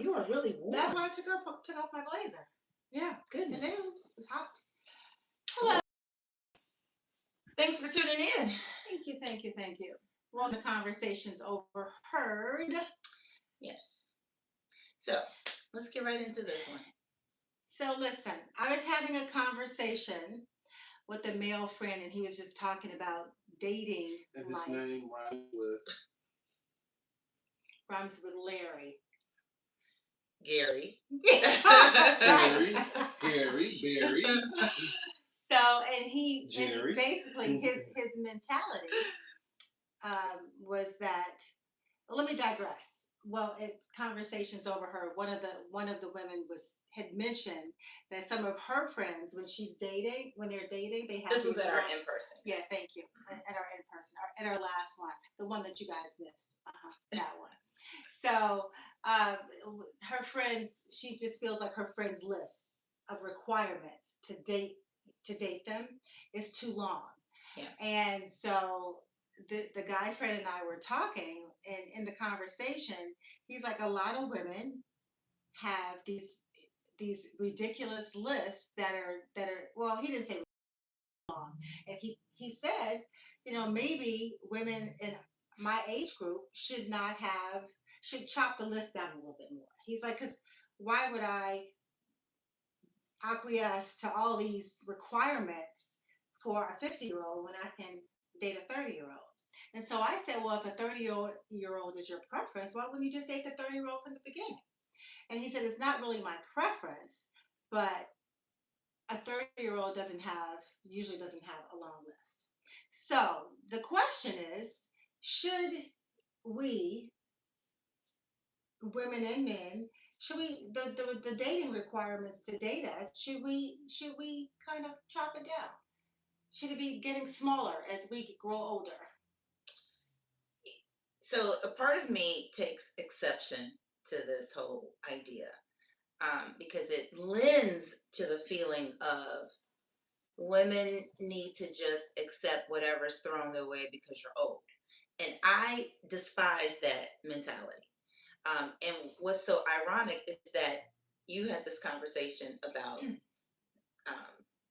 you are really warm. That's why I took off my blazer. Yeah, goodness. And then it's hot. Hello. Thanks for tuning in. Thank you. Well, the conversation's overheard. Yes. So let's get right into this one. So listen, I was having a conversation with a male friend, and he was just talking about dating. And his name rhymes with Larry. Gary. Harry, Barry. So, and basically his mentality was that. Let me digress. Well, conversations overheard. One of the women had mentioned that some of her friends, when they're dating, they have. This was at our in person. Yeah, thank you. At our in person, at our last one, the one that you guys missed. That one. So her friends, she just feels like her friends' list of requirements to date them is too long. Yeah. And so the guy friend and I were talking, and in the conversation, he's like, a lot of women have these ridiculous lists that are well, he didn't say long, and he said, maybe women in my age group should chop the list down a little bit more. He's like, because why would I acquiesce to all these requirements for a 50-year-old when I can date a 30-year-old? And so I said, well, if a 30-year-old is your preference, why wouldn't you just date the 30-year-old from the beginning? And he said, it's not really my preference, but a 30-year-old usually doesn't have a long list. So the question is, should we, women and men, the dating requirements to date us, should we kind of chop it down? Should it be getting smaller as we grow older? So a part of me takes exception to this whole idea because it lends to the feeling of women need to just accept whatever's thrown their way because you're old. And I despise that mentality. And what's so ironic is that you had this conversation about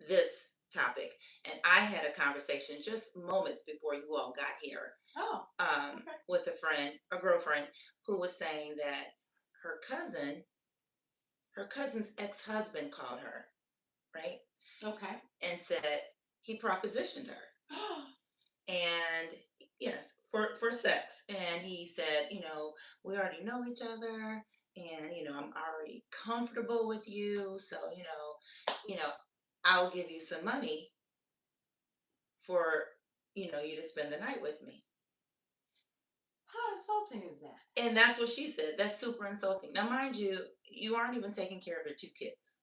this topic, and I had a conversation just moments before you all got here. Okay. With a girlfriend, who was saying that her cousin's ex-husband called her, right? Okay. And said he propositioned her. And yes, for sex. And he said, we already know each other, and I'm already comfortable with you, so I'll give you some money for you to spend the night with me. How insulting is that? And that's what she said. That's super insulting. Now, mind you, you aren't even taking care of your 2 kids,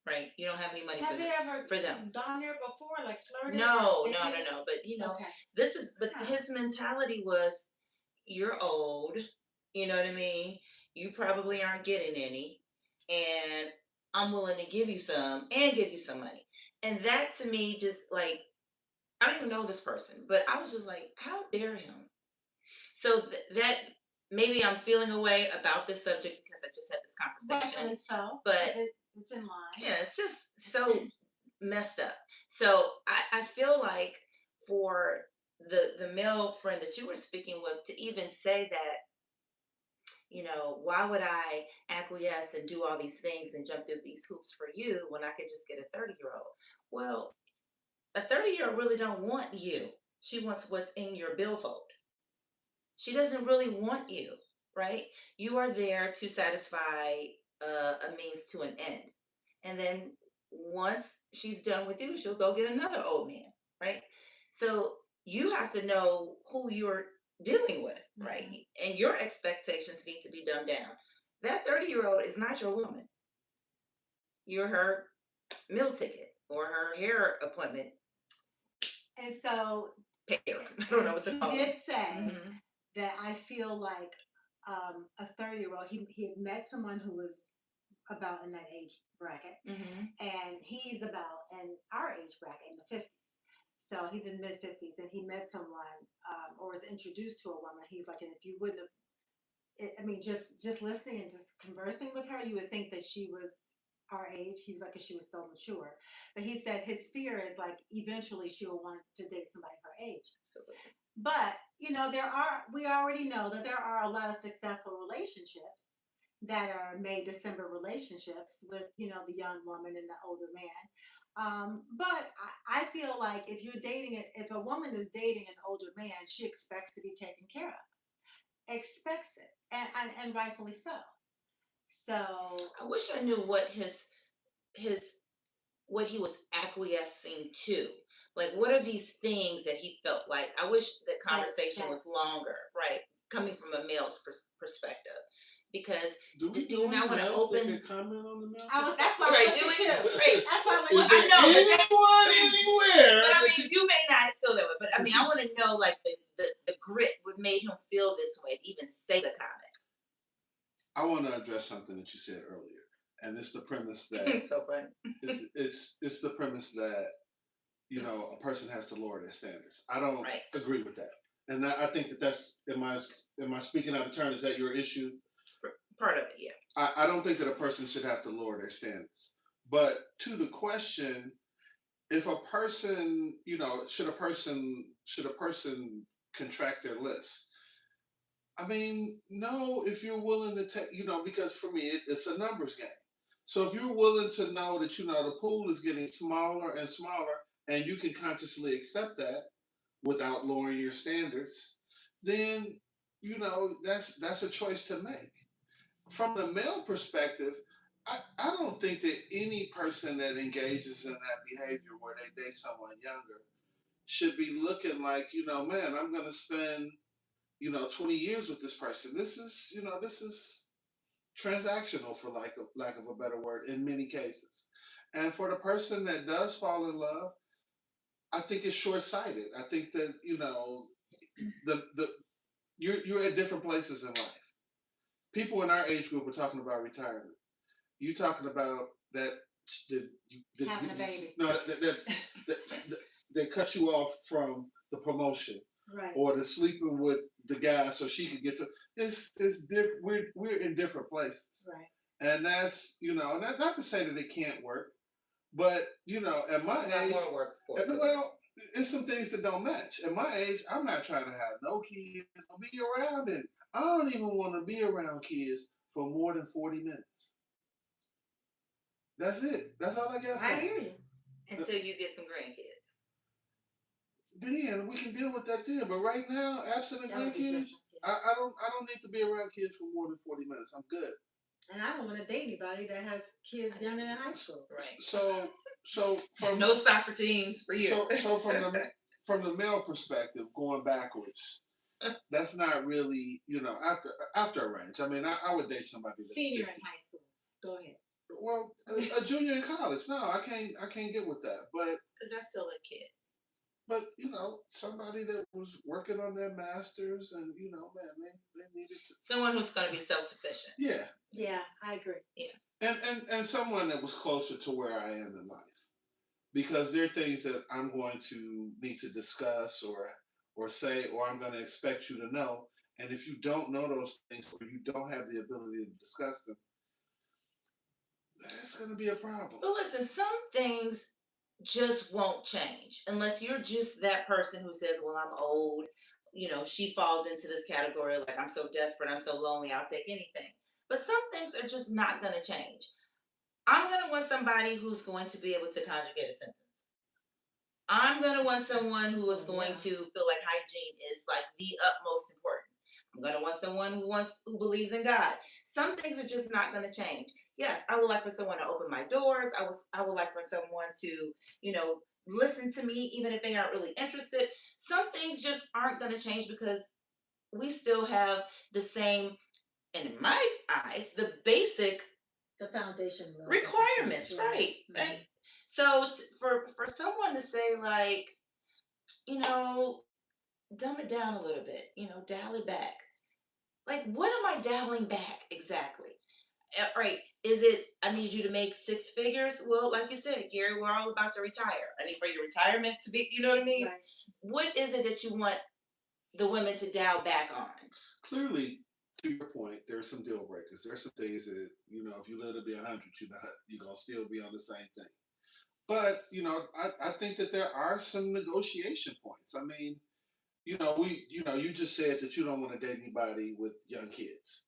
right? You don't have any money have they ever for them. Gone there before, like flirted? No. But okay. But his mentality was, you're old. You know what I mean? You probably aren't getting any, and I'm willing to give you some and give you some money. And that to me, just like, I don't even know this person, but I was just like, how dare him? So that maybe I'm feeling a way about this subject because I just had this conversation. Rightfully so, but it's in line. Yeah, it's just so messed up. So I feel like for the male friend that you were speaking with to even say that, why would I acquiesce and do all these things and jump through these hoops for you when I could just get a 30-year-old? Well, a 30-year-old really don't want you. She wants what's in your billfold. She doesn't really want you, right? You are there to satisfy a means to an end. And then once she's done with you, she'll go get another old man, right? So you have to know who you're dealing with, right? Mm-hmm. And your expectations need to be dumbed down. That 30-year-old is not your woman. You're her meal ticket or her hair appointment. And so, I don't know what to call it. He did say that I feel like a 30-year-old, he had met someone who was about in that age bracket, and he's about in our age bracket in the 50s. So he's in mid 50s, and he met someone or was introduced to a woman. He's like, and if you wouldn't have I mean, just listening and just conversing with her, you would think that she was our age. He was like, 'cause she was so mature. But he said his fear is like eventually she will want to date somebody her age. Absolutely. But we already know that there are a lot of successful relationships that are May December relationships with, the young woman and the older man. But I feel like if a woman is dating an older man, she expects to be taken care of, expects it, and rightfully so. So, I wish I knew what his what he was acquiescing to. Like, what are these things that he felt like? I wish the that, conversation that, was longer, right? Coming from a male's perspective, because Do we do know you not any want to males that open? can comment on the male that's why I Right? looked Do at it. you. Right. That's why I Is looked I there at know, but that, anyone anywhere but I that mean, you may not feel that way, but I mean, I want to know like the grit what made him feel this way to even say the I want to address something that you said earlier, and it's the premise that comment. So funny. it's the premise that a person has to lower their standards. I don't Right. agree with that, and I think that's am I speaking out of turn? Is that your issue? Part of it, yeah. I don't think that a person should have to lower their standards. But to the question, if a person, should a person contract their list? I mean, no, if you're willing to take, because for me, it's a numbers game. So if you're willing to know that, the pool is getting smaller and smaller, and you can consciously accept that without lowering your standards, then, that's a choice to make. From the male perspective, I don't think that any person that engages in that behavior where they date someone younger should be looking like, man, I'm going to spend 20 years with this person. This is transactional, for lack of a better word, in many cases. And for the person that does fall in love, I think it's short-sighted. I think that the you're at different places in life. People in our age group are talking about retirement. You talking about that having a baby. no that they cut you off from the promotion Right. or the sleeping with the guy so she could get to. It's different. We're in different places, Right. and that's not to say that it can't work, but at my It's a lot age, more work for it. well, it's some things that don't match. At my age, I'm not trying to have no kids or be around it. I don't even want to be around kids for more than 40 minutes. That's it. That's all I got for I you. hear you. Until you get some grandkids. Then we can deal with that then. But right now, absent of That would be grandkids, different. Yeah. I don't need to be around kids for more than 40 minutes. I'm good. And I don't want to date anybody that has kids younger than high school. Right. So from No soccer teams for you. so from the male perspective, going backwards, that's not really after a range. I mean, I would date somebody that's Senior 50. in high school. Go ahead. Well, a junior in college. No, I can't get with that. But Because that's still a kid. somebody that was working on their masters and man, they needed to. Someone who's going to be self-sufficient. Yeah. Yeah, I agree. Yeah. And someone that was closer to where I am in life. Because there are things that I'm going to need to discuss or say, or I'm going to expect you to know. And if you don't know those things or you don't have the ability to discuss them, that's going to be a problem. But listen, some things just won't change unless you're just that person who says, well, I'm old. She falls into this category like, I'm so desperate, I'm so lonely, I'll take anything. But some things are just not going to change. I'm going to want somebody who's going to be able to conjugate a sentence. I'm going to want someone who is going to feel like hygiene is like the utmost important. I'm going to want someone who believes in God. Some things are just not going to change. Yes, I would like for someone to open my doors. I would like for someone to, listen to me even if they aren't really interested. Some things just aren't going to change because we still have the same, and in my eyes, the basic foundation requirements, Yeah. right? Mhm. Right. So for someone to say like, dumb it down a little bit, dial it back. Like, what am I dialing back exactly? Right. Is it, I need you to make six figures? Well, like you said, Gary, we're all about to retire. I mean, for your retirement to be, you know what I mean? Right. What is it that you want the women to dial back on? Clearly, to your point, there's some deal breakers. There's some things that, if you live to be 100, you're gonna still be on the same thing. But I think that there are some negotiation points. I mean, you just said that you don't want to date anybody with young kids,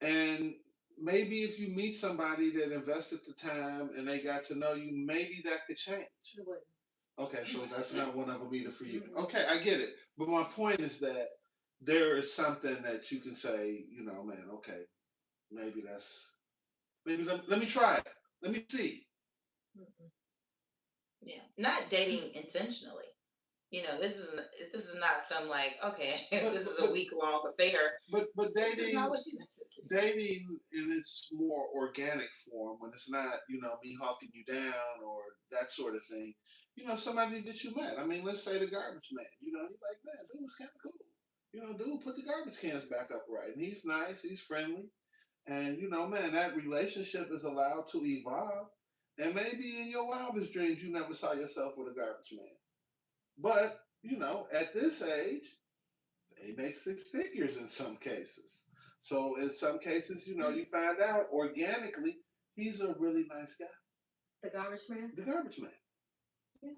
and maybe if you meet somebody that invested the time and they got to know you, maybe that could change. It wouldn't. Okay, so that's not one of them either for you. Mm-mm. Okay, I get it. But my point is that there is something that you can say, man, okay, maybe let me try it. Let me see. Mm-mm. Yeah, not dating intentionally. This is not some like, okay, But this is a but week long affair. but This is not dating what she's interested in. dating in its more organic form, when it's not, me hawking you down or that sort of thing, somebody that you met. I mean, let's say the garbage man, you're like, man, dude was kind of cool. Dude put the garbage cans back up right. And he's nice, he's friendly. And, man, that relationship is allowed to evolve. And maybe in your wildest dreams, you never saw yourself with a garbage man. But, at this age, they make six figures in some cases. So in some cases, you find out organically he's a really nice guy. The garbage man. The garbage man, Yeah.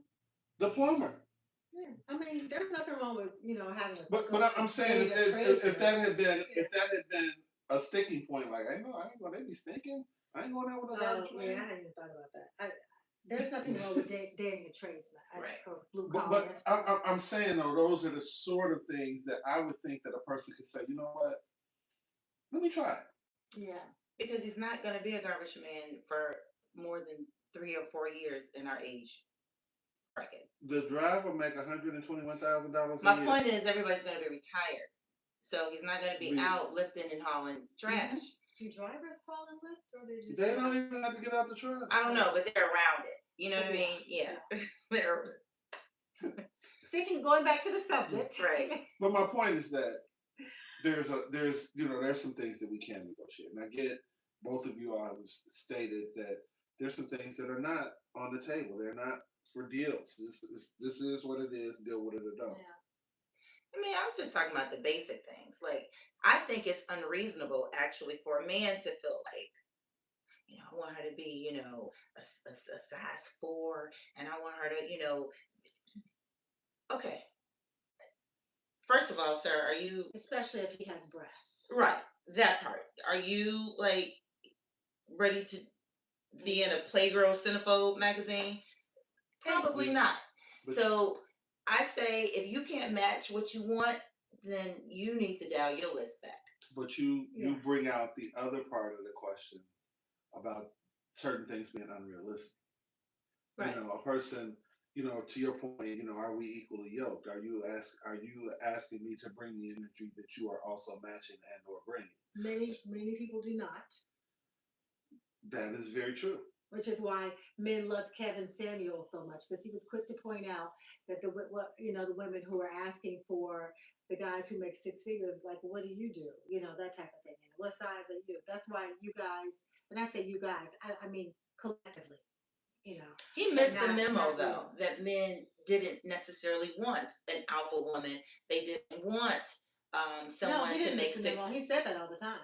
the plumber. Yeah. I mean, there's nothing wrong with having a But I'm saying dating a if that tradesman. had been Yeah. if that had been a sticking point, like I know I ain't gonna they be stinking. I ain't going there with a Oh, garbage yeah, I man. hadn't even thought about that. There's nothing wrong with dating a tradesman Right. or blue But collar. I'm saying though, those are the sort of things that I would think that a person could say, you know what, let me try it. Yeah. Because he's not going to be a garbage man for more than 3 or 4 years in our age bracket. The driver make $121,000 a My year. point is, everybody's going to be retired. So he's not going to be We- out lifting and hauling trash. Do drivers call and lift, or they just? They don't even have to get out the truck. I don't know, but they're around it. You know what I Yeah, mean? Yeah. They're Going back to the subject. right. But my point is that there's some things that we can negotiate, and I get both of you all have stated that there's some things that are not on the table. They're not for deals. This is what it is. Deal with it or don't. Yeah. I mean, I'm just talking about the basic things. Like, I think it's unreasonable actually for a man to feel like, I want her to be, a size 4, and I want her to, okay. First of all, sir, are you Especially if he has breasts. right? That part. Are you like ready to be in a Playgirl Centerfold magazine? Probably Yeah. not. But- So I say if you can't match what you want, then you need to dial your list back. But you Yeah. bring out the other part of the question about certain things being unrealistic. Right. A person, to your point, are we equally yoked? Are you asking me to bring the energy that you are also matching and or bringing? Many people do not, That is very true. which is why men loved Kevin Samuel so much, because he was quick to point out that the women who are asking for the guys who make six figures, like, what do you do? That type of thing. And what size are you? That's why you guys, and I say you guys, I mean collectively. He missed the Not- memo not though, that men didn't necessarily want an alpha woman. They didn't want No, someone he to didn't make miss the memo. six. He said that all the time.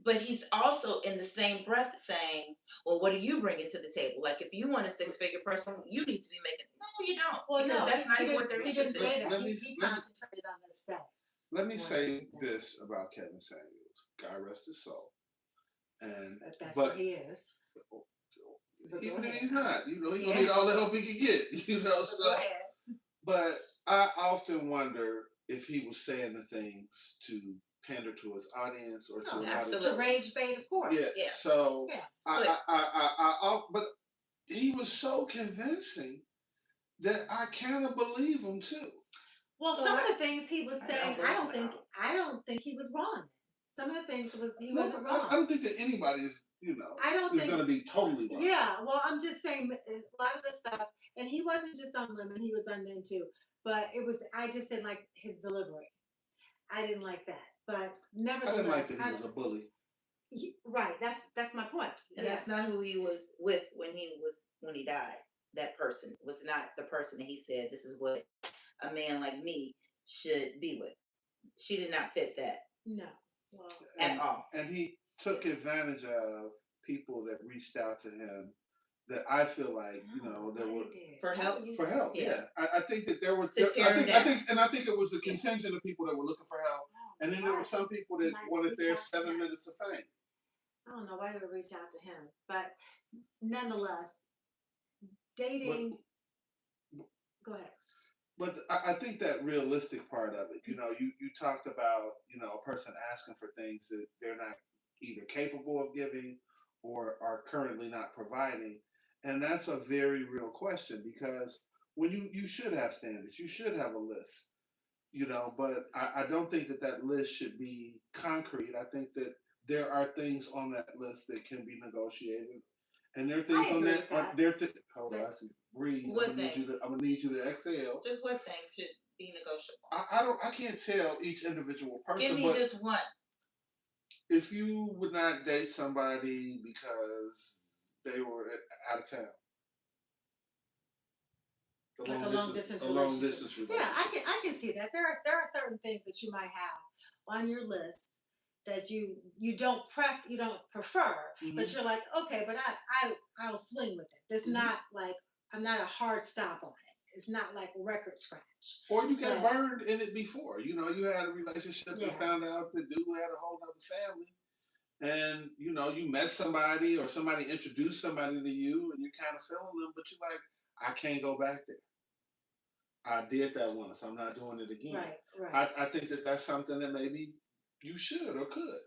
But he's also in the same breath saying, well, what are you bringing to the table? Like, if you want a 6-figure person, you need to be making. No, you don't. Well, because no, that's not he even what they're didn't interested say in. that. Let me- He let me- concentrated on the stats. Let me Right. say this about Kevin Samuels. God rest his soul. And If that's but what he is. But even go if ahead. he's not, he gonna Yeah. need all the help he can get. But So go ahead. but I often wonder if he was saying the things to pander to his audience or to Oh, an audience. absolutely. To rage bait, of course. Yeah. Yeah. So Yeah. but he was so convincing that I kind of believe him too. Well, Well, some of the things he was I saying, don't I don't believe think him. I don't think he was wrong. Some of the things he No, wasn't I wrong. don't think that anybody is, I don't is think. going to be totally wrong. Yeah, well, I'm just saying a lot of the stuff, and he wasn't just on women; he was on men too. But I just didn't like his delivery. I didn't like that. But I nevertheless, didn't like that he was a bully. right. That's my point. And Yeah. that's not who he was with when he died. That person was not the person that he said, this is what a man like me should be with. She did not fit that. No. Well, at all. And he took advantage of people that reached out to him that I feel like, you know, that were For help? for help. Yeah. Yeah, I think that there was. To tear him down. I think it was a Yeah. contingent of people that were looking for help, and then there were some people that Somebody wanted reach their out to 7 him. minutes of fame. I don't know why they would reach out to him, but nonetheless, But dating. Go ahead. but I think that realistic part of it, you know, you talked about, you know, a person asking for things that they're not either capable of giving or are currently not providing. And that's a very real question because when you should have standards, you should have a list, you know, but I don't think that that list should be concrete. I think that there are things on that list that can be negotiated, and there are things I on agree that. with that. Hold on, But I see. Breathe. What things? I'm gonna need you to exhale. Just what things should be negotiable? I don't. I can't tell each individual Give person, me but just one. if you would not date somebody because they were out of town, Like a long distance a long relationship. distance Yeah, relationship. I can see that. There are certain things that you might have on your list that you don't prefer, but Hmm. you're like, okay, but I'll swing with it. It's Hmm. not like I'm not a hard stop on it. It's not like record scratch. Or you got But burned in it before. You know, you had a relationship and yeah, found out the dude had a whole other family. And you know, you met somebody or somebody introduced somebody to you and you kind of feeling them, but you're like, I can't go back there. I did that once. I'm not doing it again. right. I think that that's something that maybe you should or could.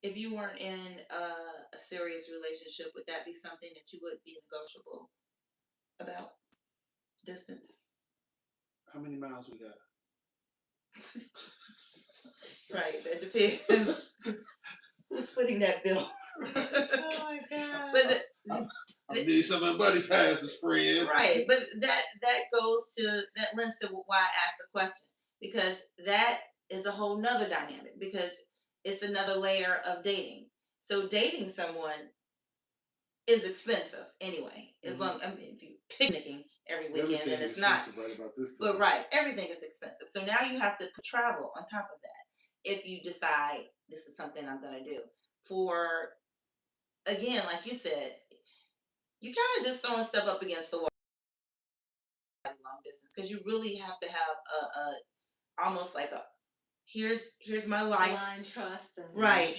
If you weren't in a serious relationship, would that be something that you would be negotiable about? Distance? How many miles we got? Right, that depends. Who's footing that bill? Oh my god. But I need some of my buddy passes, friend. right, but that goes to that lends to why I asked the question because that is a whole nother dynamic because it's another layer of dating. So dating someone is expensive anyway. As Hmm. long I mean, if you picnicking every weekend, Everything then is it's not. expensive right about this But time. right, everything is expensive. So now you have to put travel on top of that. If you decide this is something I'm gonna do for again, like you said, you kind of just throwing stuff up against the wall long distance because you really have to have a almost like a here's my life Blind trust and right.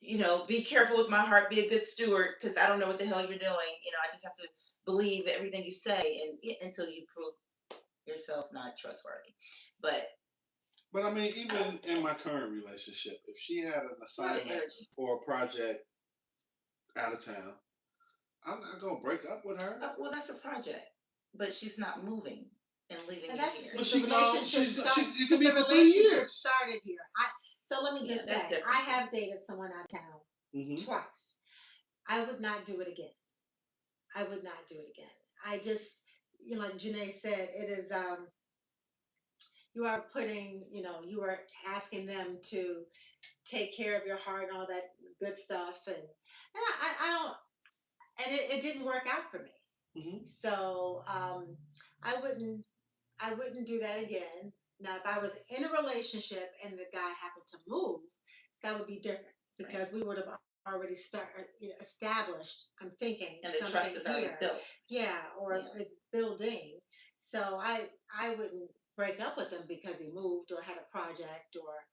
You know, be careful with my heart, be a good steward because I don't know what the hell you're doing. You know, I just have to believe everything you say and until you prove yourself not trustworthy. But But I mean, even in my current relationship, if she had an a lot of assignment energy. or a project out of town, I'm not gonna break up with her. Well, that's a project, but she's not moving and leaving and you that's here. But the relationship start. it could be The for 3 relationship years. started here. So let me Yeah, just that's say, different I too. have dated someone out of town Hmm. twice. I would not do it again. I would not do it again. I just, like Janae said, it is you are putting, you are asking them to take care of your heart and all that good stuff, and I don't, and it didn't work out for me. Hmm. So I wouldn't I wouldn't do that again. Now, if I was in a relationship and the guy happened to move, that would be different Right. because we would have already started, established. I'm thinking And the trust something is already here, built. yeah, or Yeah. it's building. So I wouldn't break up with him because he moved or had a project or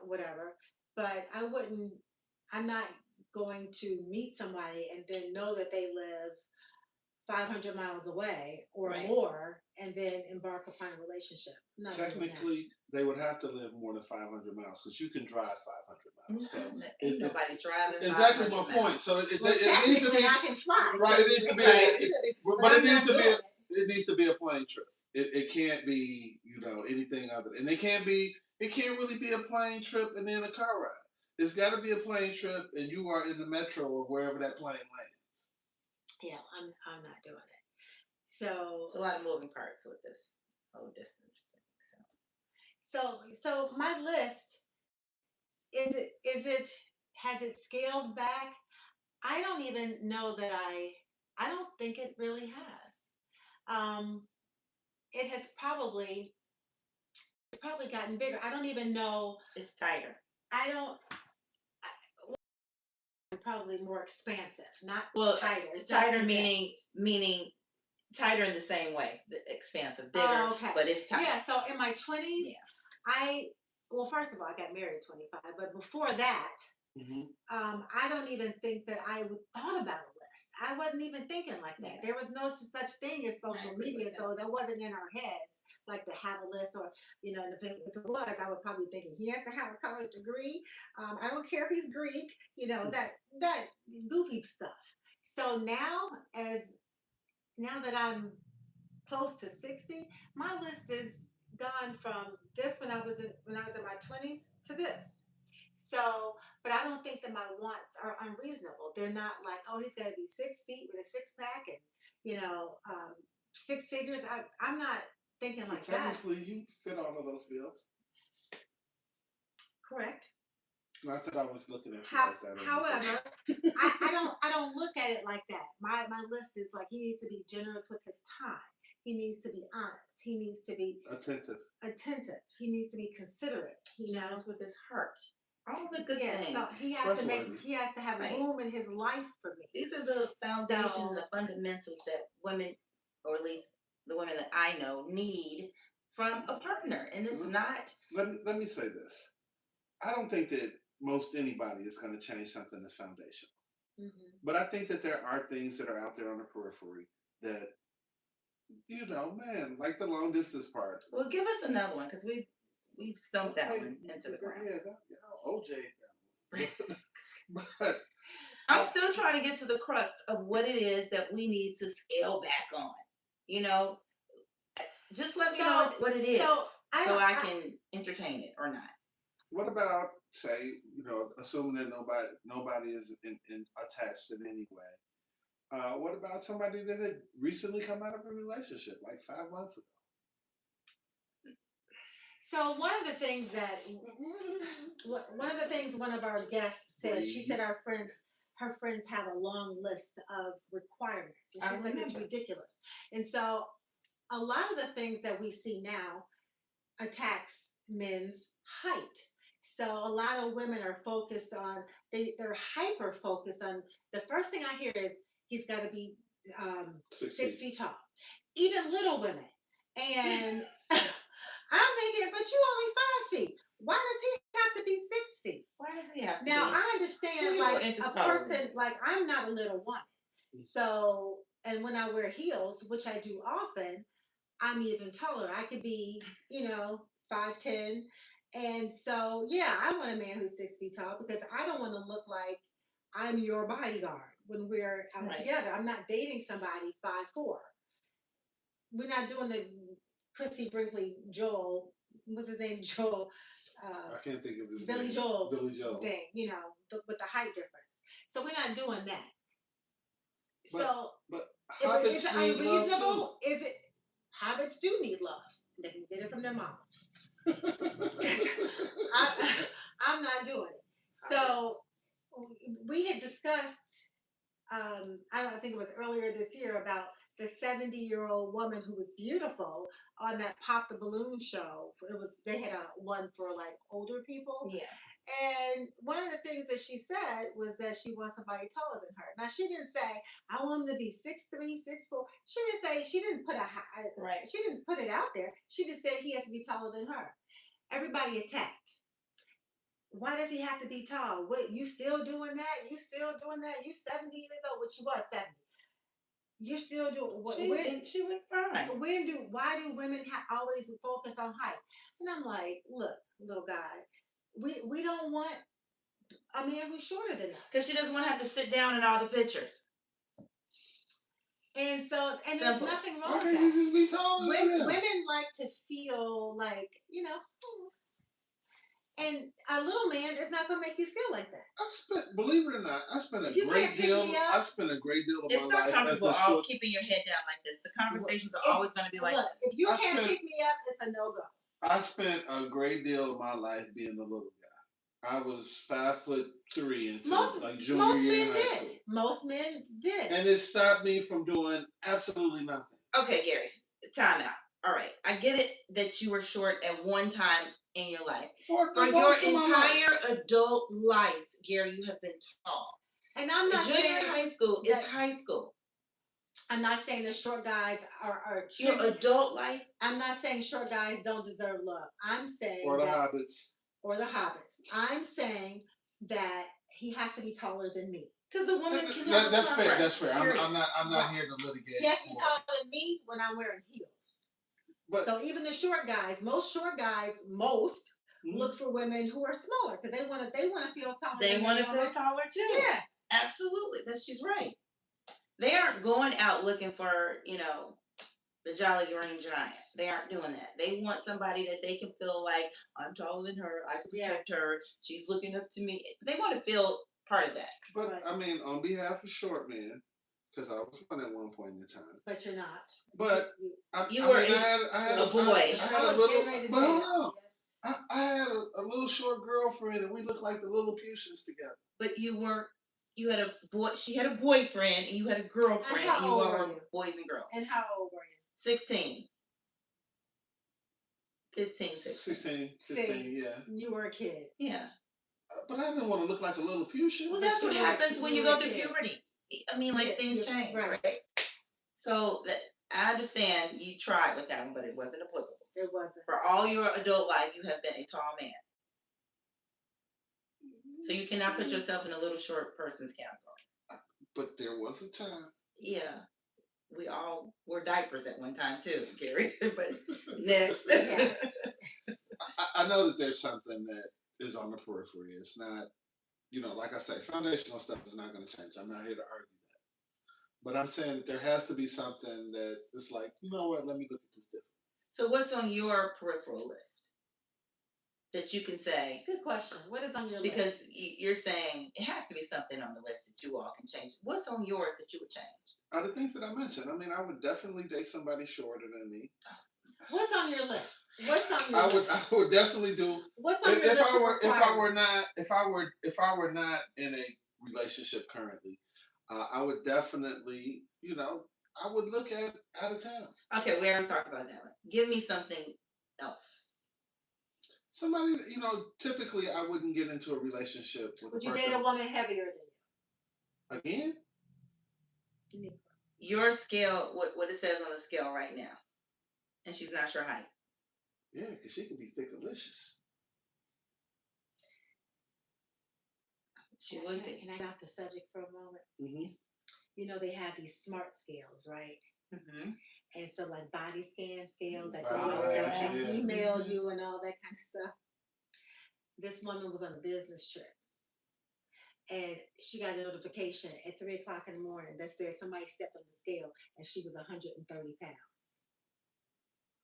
whatever. But I wouldn't. I'm not going to meet somebody and then know that they live 500 miles away or Right. more and then embark upon a relationship. I'm not doing that. Technically, they would have to live more than 500 miles because you can drive 500 miles. So Ain't nobody driving exactly 500 my miles. point. So it Well, needs to technically, be I can fly. right. It needs to be, Right. But but it I'm needs not to be doing it. it needs to be a plane trip. It can't be anything other, and it can't really be a plane trip and then a car ride. It's got to be a plane trip, and you are in the metro of wherever that plane lands. Yeah, I'm not doing it. It's a So lot of moving parts with this whole distance thing. so my list is it has it scaled back? I don't even know that I don't think it really has. Um, it has probably it's probably gotten bigger. I don't even know. It's tighter. I don't. Probably more expansive, not Well, tighter. It's tighter definitely meaning tighter in the same way, expansive, bigger, Oh, okay. but it's tight. Yeah, so in my 20s, Yeah. well, first of all, I got married at 25, but before that, Hmm. I don't even think that I thought about a list. I wasn't even thinking like that. Yeah. There was no such thing as social agree with media, that. so that wasn't in our heads, like to have a list or, and if it was, I would probably thinking he has to have a college degree. I don't care if he's Greek, that goofy stuff. So now that I'm close to 60, my list is gone from this when I was in my 20s to this. So, but I don't think that my wants are unreasonable. They're not like, oh, he's got to be 6 feet with a six pack and six figures. I'm not thinking like that. Technically, you fit all of those bills. Correct. Not that I was looking at you like that. However, I don't look at it like that. My list is like he needs to be generous with his time. He needs to be honest. He needs to be attentive. He needs to be considerate. Generous with his heart. All the good things. So he has to have Right. room in his life for me. These are the foundation So- and the fundamentals that women, or at least the women that I know, need from a partner. And it's not Let me say this. I don't think that most anybody is going to change something that's foundational. Mhm. But I think that there are things that are out there on the periphery that, man, like the long distance part. well, give us another one because we've stumped that one into the ground. OJ. But I'm still trying to get to the crux of what it is that we need to scale back on. Just let me know what it is so I can entertain it or not. what about, say, assuming that nobody is attached in any way? What about somebody that had recently come out of a relationship, like 5 months ago? So one of the things one of our guests said, she said her friends have a long list of requirements. And she said it's ridiculous. And so a lot of the things that we see now attacks men's height. So a lot of women are focused on, they're hyper focused on, the first thing I hear is he's got to be 6 feet tall. Even little women. And I'm thinking, but you only 5 feet. Why does he have to be 6 feet? Why does he have to Now be? I understand, like a person, like I'm not a little woman. So, and when I wear heels, which I do often, I'm even taller. I could be, 5'10". And so, yeah, I want a man who's 6 feet tall because I don't want to look like I'm your bodyguard when we're out Right. together. I'm not dating somebody 5'4". We're not doing the Chrissy Brinkley Joel, what's his name, Joel? I can't think of his Billy name. Joel Billy Joel thing, with the height difference. So we're not doing that. But is hobbits it need love unreasonable? Is it hobbits do need love? They can get it from their mama. I'm not doing it. So we had discussed, I think it was earlier this year, about the 70-year-old woman who was beautiful on that Pop the Balloon show. They had one for like older people. Yeah. And one of the things that she said was that she wants somebody taller than her. Now she didn't say I want him to be 6'3", 6'4". She didn't put right. She didn't put it out there. She just said he has to be taller than her. Everybody attacked. Why does he have to be tall? What, you still doing that? You still doing that? You 70 years old, which she was 70. You're still doing what? She went fine. Why do women always focus on height? And I'm like, look, little guy, we don't want a man who's shorter than us. Because she doesn't want to have to sit down in all the pictures. And so, and Simple. there's nothing wrong Why with can't that. you just be taller? Women like to feel like, and a little man is not going to make you feel like that. Believe it or not, I spent a great deal of my life. It's not comfortable keeping your head down like this. The conversations are always going to be like this. If you can't pick me up, it's a no-go. I spent a great deal of my life being a little guy. I was 5'3" until junior year in high school. Most men did. And it stopped me from doing absolutely nothing. Okay, Gary, time out. all right, I get it that you were short at one time in your life. For For your most of my life. entire adult life, Gary, you have been tall. And I'm not Junior saying high school is that- high school. I'm not saying the short guys are Your treated. adult life, I'm not saying short guys don't deserve love. I'm saying Or the that, hobbits. or the hobbits. I'm saying that he has to be taller than me. because a woman can have That's a fair. preference, That's fair. period. I'm not Right. here to litigate. He has to be for- taller than me when I'm wearing heels. But So even the short guys, most Mhm. look for women who are smaller because they want to feel taller. They than want to their feel woman. taller too. Yeah. Absolutely. She's right. They aren't going out looking for, the Jolly Green Giant. They aren't doing that. They want somebody that they can feel like, I'm taller than her, I can Yeah. protect her, she's looking up to me. They want to feel part of that. But Right. I mean, on behalf of short men, because I was one at one point in time. But you're not. But You- I were mean, I had a boy. I had I a was little. getting ready to But say hold that. on. I had a little short girlfriend, and we looked like the Lilliputians together. But you had a boy, she had a boyfriend, and you had a girlfriend, And how and you old all were were you? boys and girls. And how old were you? 16. 15, 16. 16, 15, yeah. You were a kid. Yeah. But I didn't want to look like a Lilliputian. Well, But that's what you were- happens when you you were go a through kid. puberty. I mean, like Yeah, things yeah, change, right. right? So that I understand you tried with that one, but it wasn't applicable. It wasn't. For all your adult life, you have been a tall man. So you cannot put yourself in a little short person's category. But there was a time. Yeah. We all wore diapers at one time too, Gary. But next. Yes. I know that there's something that is on the periphery. It's not, like I say, foundational stuff is not going to change. I'm not here to argue that. But I'm saying that there has to be something that is like, you know what, let me look at this different. So what's on your peripheral list that you can say? Good question. What is on your list? Because you're saying it has to be something on the list that you all can change. What's on yours that you would change? Are the things that I mentioned. I mean, I would definitely date somebody shorter than me. What's on your list? What's on your list? I would definitely do. What's on your If list? I were not in a relationship currently, I would definitely, I would look at out of town. Okay, we already talked about that one. Give me something else. Somebody, typically I wouldn't get into a relationship with Would a you person. date a woman heavier than Again? you? Your scale, what it says on the scale right now, and she's not your height. Yeah, because she could be thickalicious. She would be. Can I get off the subject for a moment? Mm-hmm. They have these smart scales, right? Mm-hmm. And so like body scan scales that Body go that scans, yeah. email you and all that kind of stuff. This woman was on a business trip and she got a notification at 3 o'clock in the morning that said somebody stepped on the scale and she was 130 pounds.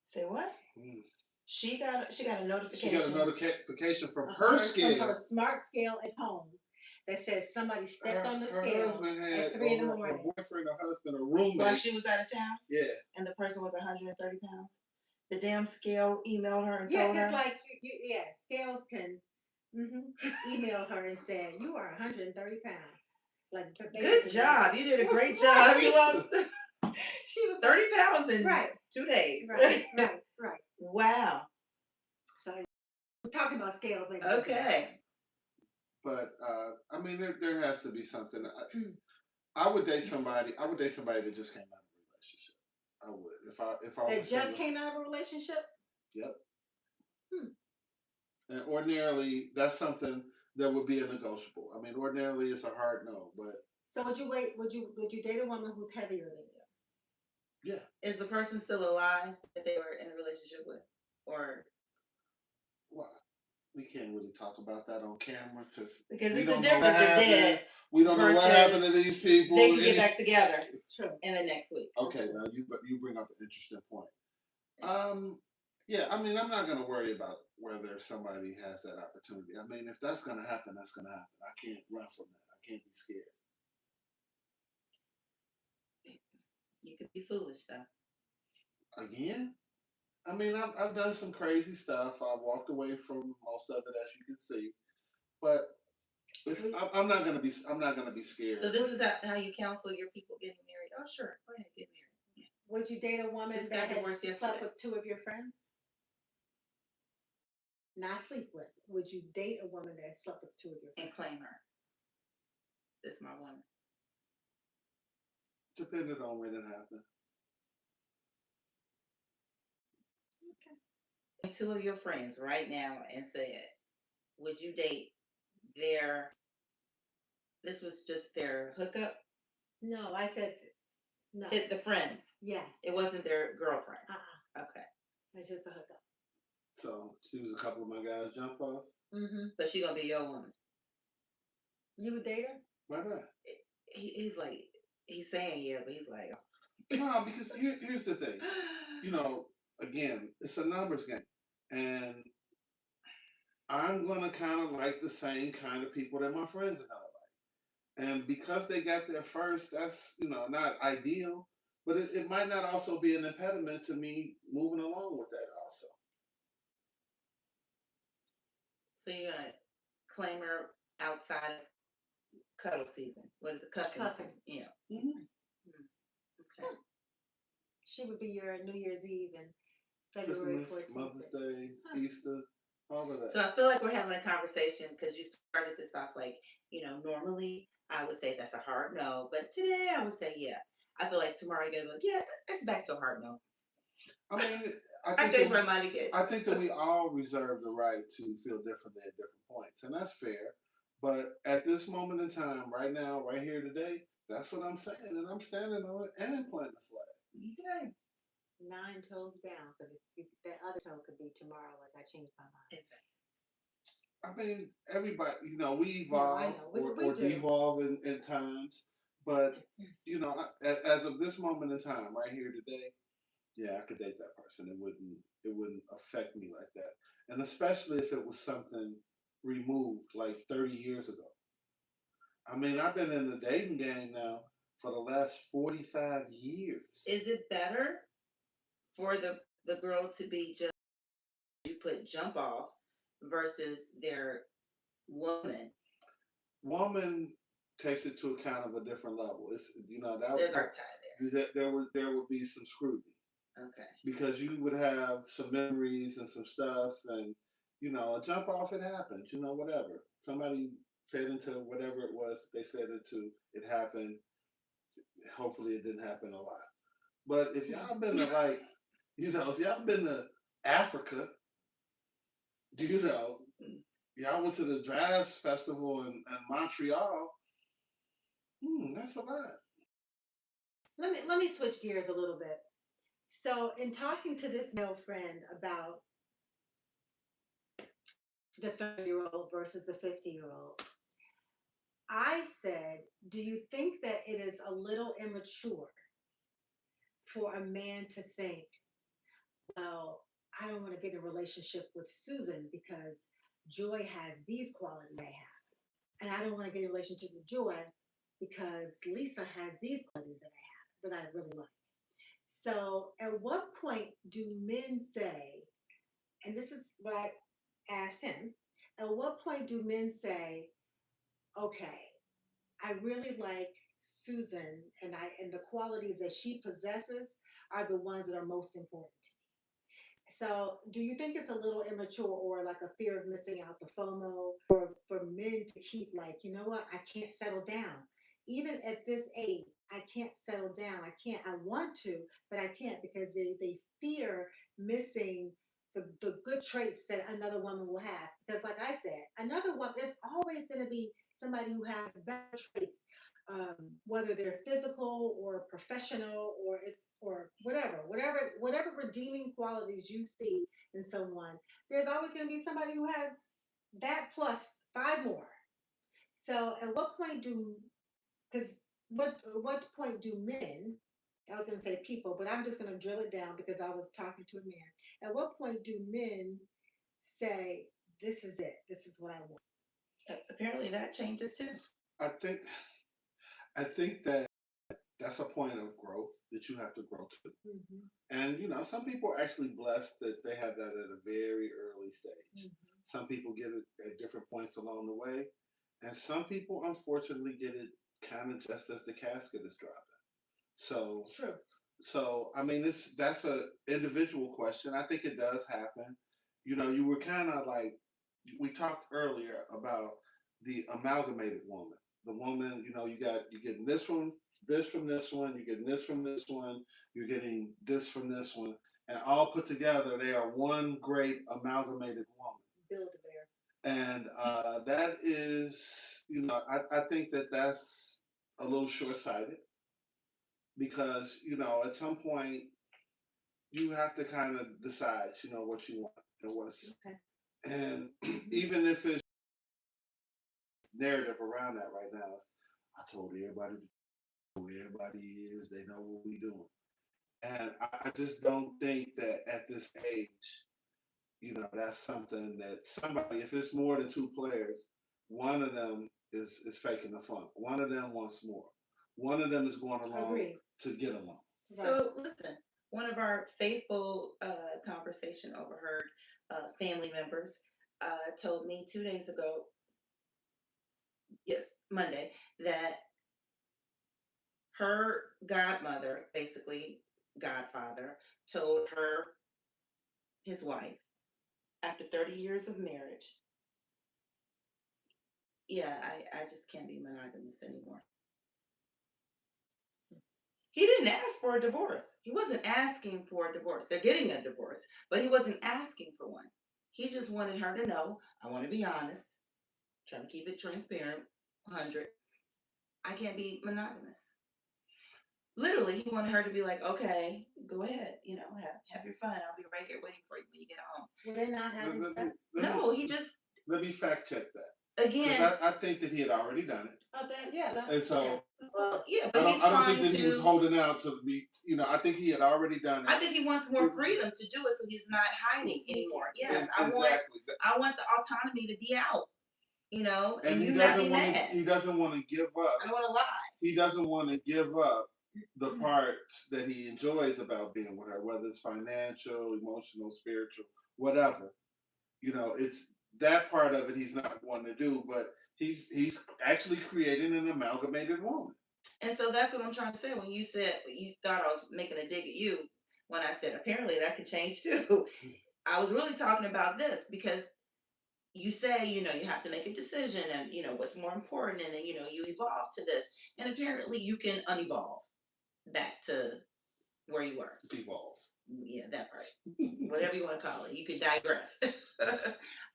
Say what? Mm. She got a She notification. got a notification from her scale. From her smart scale at home that said somebody stepped on the Her scale husband had, at 3 in the or her morning. boyfriend or husband or roommate. While she was out of town, Yeah. and the person was 130 pounds. The damn scale emailed her and Yeah, told her. because like scales can email her and say you are 130 pounds. Like Good job. You did a great job. You lost. She was 30 pounds in right. 2 days. Right. Wow. So we're talking about scales. Like Okay. But I mean, there has to be something. I would date somebody. I would date somebody that just came out of a relationship. I would if I that was just single. came out of a relationship. Yep. And ordinarily, that's something that would be a negotiable. I mean, ordinarily, it's a hard no, but So would you date a woman who's heavier than you? yeah. Is the person still alive that they were in a relationship with, or Well, we can't really talk about that on camera because we it's a don't know difference? what They're happened. dead. We don't know what versus happened to these people. They can get back together True. in the next week. Okay, now you bring up an interesting point. Yeah, I mean, I'm not going to worry about whether somebody has that opportunity. I mean, if that's going to happen, that's going to happen. I can't run from that. I can't be scared. You could be foolish though. Again, I mean, I've done some crazy stuff. I've walked away from most of it, as you can see. But I'm not gonna be scared. So this is how you counsel your people getting married. Oh, sure, go ahead, get married. Would you date a woman Just that got had divorced slept yesterday. with two of your friends? Not sleep with. Would you date a woman that slept with two of your friends? And claim her. This is my woman. Depending on when it happened. Okay. And two of your friends right now and said, would you date their, this was just their hookup? No, I said no. The friends. Yes. It wasn't their girlfriend. Okay. It's just a hookup. So she was a couple of my guys jump off. Mm-hmm. But she gonna be your woman. You would date her? Why not? He's like, he's saying yeah, but he's like, No, because here's the thing. You know, again, it's a numbers game. And I'm gonna kind of like the same kind of people that my friends are gonna like. And because they got there first, that's, you know, not ideal, but it might not also be an impediment to me moving along with that also. so you're gonna claim her outside of cuddle season. What is it? Cuffing Cuffing. season. Yeah. Mm-hmm. Okay. She would be your New Year's Eve and February Christmas, 14th. Mother's Day, Easter, all of that. So I feel like we're having a conversation because you started this off like, you know, normally I would say that's a hard no, but today I would say yeah. I feel like tomorrow you're gonna go, yeah, it's back to a hard no. I mean, I changed my mind again. I think that we all reserve the right to feel differently at different points, and that's fair. But at this moment in time, right now, right here today, that's what I'm saying, and I'm standing on it and planting the flag. Okay. 9 toes down, because that other toe could be tomorrow. Like I changed my mind. Exactly. I mean, everybody, you know, we No, I evolve know. We or do. devolve in times, but you know, as of this moment in time, right here today, yeah, I could date that person. It wouldn't affect me like that, and especially if it was something removed like 30 years ago. I mean, I've been in the dating game now for the last 45 years. Is it better for the girl to be just you put jump off versus their woman? Woman takes it to a kind of a different level. It's, you know, There's our tie there would be some scrutiny there. Okay. because you would have some memories and some stuff, and you know, a jump off, it happens. You know, whatever, somebody fed into whatever it was that they fed into, it happened. Hopefully it didn't happen a lot, but if y'all been to like, you know, if y'all been to Africa, you know, y'all went to the jazz festival in Montreal. That's a lot. Let me switch gears a little bit. So, in talking to this male friend about the 30-year-old versus the 50-year-old, I said, do you think that it is a little immature for a man to think, well, I don't want to get in a relationship with Susan because Joy has these qualities I have. And I don't want to get in a relationship with Joy because Lisa has these qualities that I have, that I really like. So at what point do men say, and this is what I asked him, at what point do men say, okay, I really like Susan and the qualities that she possesses are the ones that are most important to me. So do you think it's a little immature or like a fear of missing out, the FOMO, for men to keep like, you know what, I can't settle down. Even at this age, I can't settle down. I want to, but I can't because they fear missing the good traits that another woman will have. Because like I said, another woman, there's always going to be somebody who has better traits, whether they're physical or professional or whatever redeeming qualities you see in someone. There's always going to be somebody who has that plus 5 more. So at what point what point do men, I was going to say people, but I'm just going to drill it down because I was talking to a man. At what point do men say, this is it, this is what I want? Apparently that changes too. I think that that's a point of growth that you have to grow to. Mm-hmm. And you know, some people are actually blessed that they have that at a very early stage. Mm-hmm. Some people get it at different points along the way, and some people unfortunately get it kind of just as the casket is dropping. So True. So I mean, that's a individual question. I think it does happen. You know, you were kind of like we talked earlier about the amalgamated woman. The woman, you know, you're getting this from this one, you're getting this from this one, you're getting this from this one, and all put together they are one great amalgamated woman. Build a bear. And that is, you know, I think that that's a little short sighted because, you know, at some point you have to kind of decide, you know, what you want and what's, Okay. and even if it's narrative around that right now, I told everybody who everybody is, they know what we doing. And I just don't think that at this age, you know, that's something that somebody, if it's more than two players, one of them is faking the funk. One of them wants more. One of them is going along Agree. to get along. Right. So listen, one of our faithful conversation overheard family members told me 2 days ago, yes, Monday, that her godmother, basically godfather, told her, his wife, after 30 years of marriage, yeah, I just can't be monogamous anymore. He didn't ask for a divorce. He wasn't asking for a divorce. They're getting a divorce, but he wasn't asking for one. He just wanted her to know, I want to be honest, trying to keep it transparent, 100. I can't be monogamous. Literally, he wanted her to be like, okay, go ahead, you know, have your fun. I'll be right here waiting for you when you get home. Were they not having Let, sex? No, he just, let me fact check that because again, I think that he had already done it, Yeah, and that's so well, yeah, but he's I don't think trying that he was to, holding out to be. You know, I think he had already done I it. think he wants more freedom to do it so he's not hiding anymore. Yes, Exactly. I want the autonomy to be out, you know, And and he you not be doesn't want to. mad. He doesn't want to give up. I don't want to lie. He doesn't want to give up the parts that he enjoys about being with her, whether it's financial, emotional, spiritual, whatever. You know, it's that part of it he's not wanting to do, but he's actually creating an amalgamated woman. And so that's what I'm trying to say. When you said you thought I was making a dig at you, when I said apparently that could change too, I was really talking about this because you say, you know, you have to make a decision and, you know, what's more important. And then, you know, you evolve to this. And apparently you can unevolve back to where you were. Evolve. Yeah, that part. Whatever you want to call it. You can digress.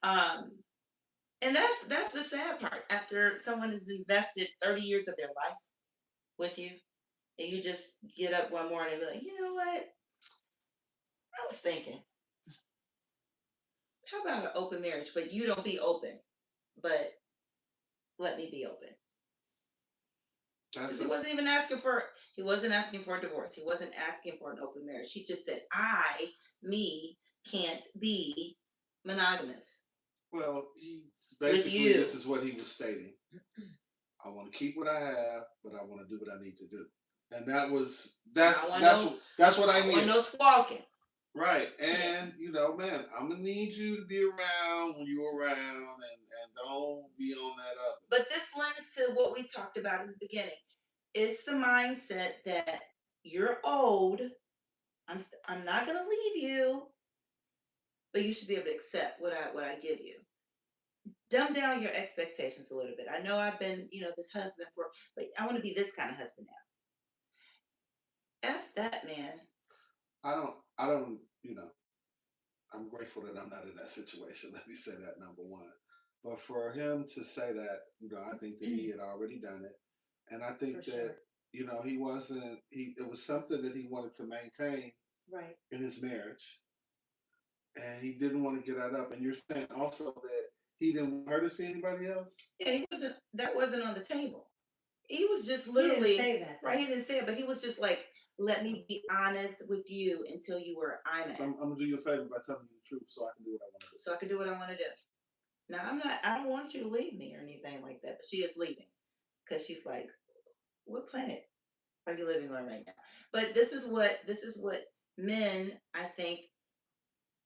um, and that's the sad part. After someone has invested 30 years of their life with you, and you just get up one morning and be like, you know what? I was thinking, how about an open marriage? But you don't be open, but let me be open. Because he wasn't even asking for a divorce. He wasn't asking for an open marriage. He just said, me, can't be monogamous. Well, he With basically you. this is what he was stating. I want to keep what I have, but I want to do what I need to do. And that's what I I hear. want no squawking. Right. And you know, man, I'm gonna need you to be around when you're around and don't be on that other. But this lends to what we talked about in the beginning. It's the mindset that you're old. I'm not gonna leave you, but you should be able to accept what I give you. Dumb down your expectations a little bit. I know I've been, you know, this husband for, but I want to be this kind of husband now. F that man. I don't, you know, I'm grateful that I'm not in that situation. Let me say that number one. But for him to say that, you know, I think that he had already done it. And I think For that, sure. you know, it was something that he wanted to maintain Right. in his marriage. And he didn't want to get that up. And you're saying also that he didn't want her to see anybody else? Yeah, that wasn't on the table. He was just He literally didn't say that. right. He didn't say it, but he was just like, "Let me be honest with you until you were I'm at, So I'm gonna do you a favor by telling you the truth so I can do what I want to do. so I can do what I want to do." Now I'm not. I don't want you to leave me or anything like that, but she is leaving because she's like, "What planet are you living on right now?" But this is what men. I think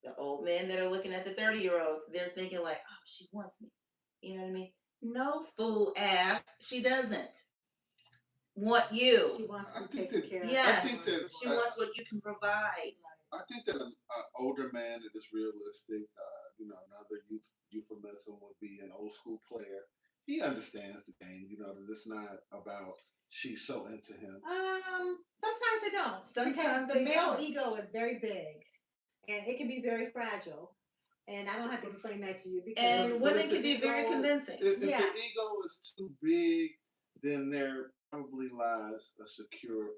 the old men that are looking at the 30-year-olds, they're thinking like, "Oh, she wants me." You know what I mean? No, fool ass, she doesn't. want She you. wants I to be think taken that care of. I Yes. think that She wants what you can provide. I think that an older man that is realistic, another euphemism would be an old school player. He understands the game. That it's not about she's so into him. Sometimes they don't, because Sometimes the they male don't. ego is very big, and it can be very fragile. And I don't have to explain that to you because And But women if the can be very ego, convincing. if yeah, the ego is too big, then there probably lies a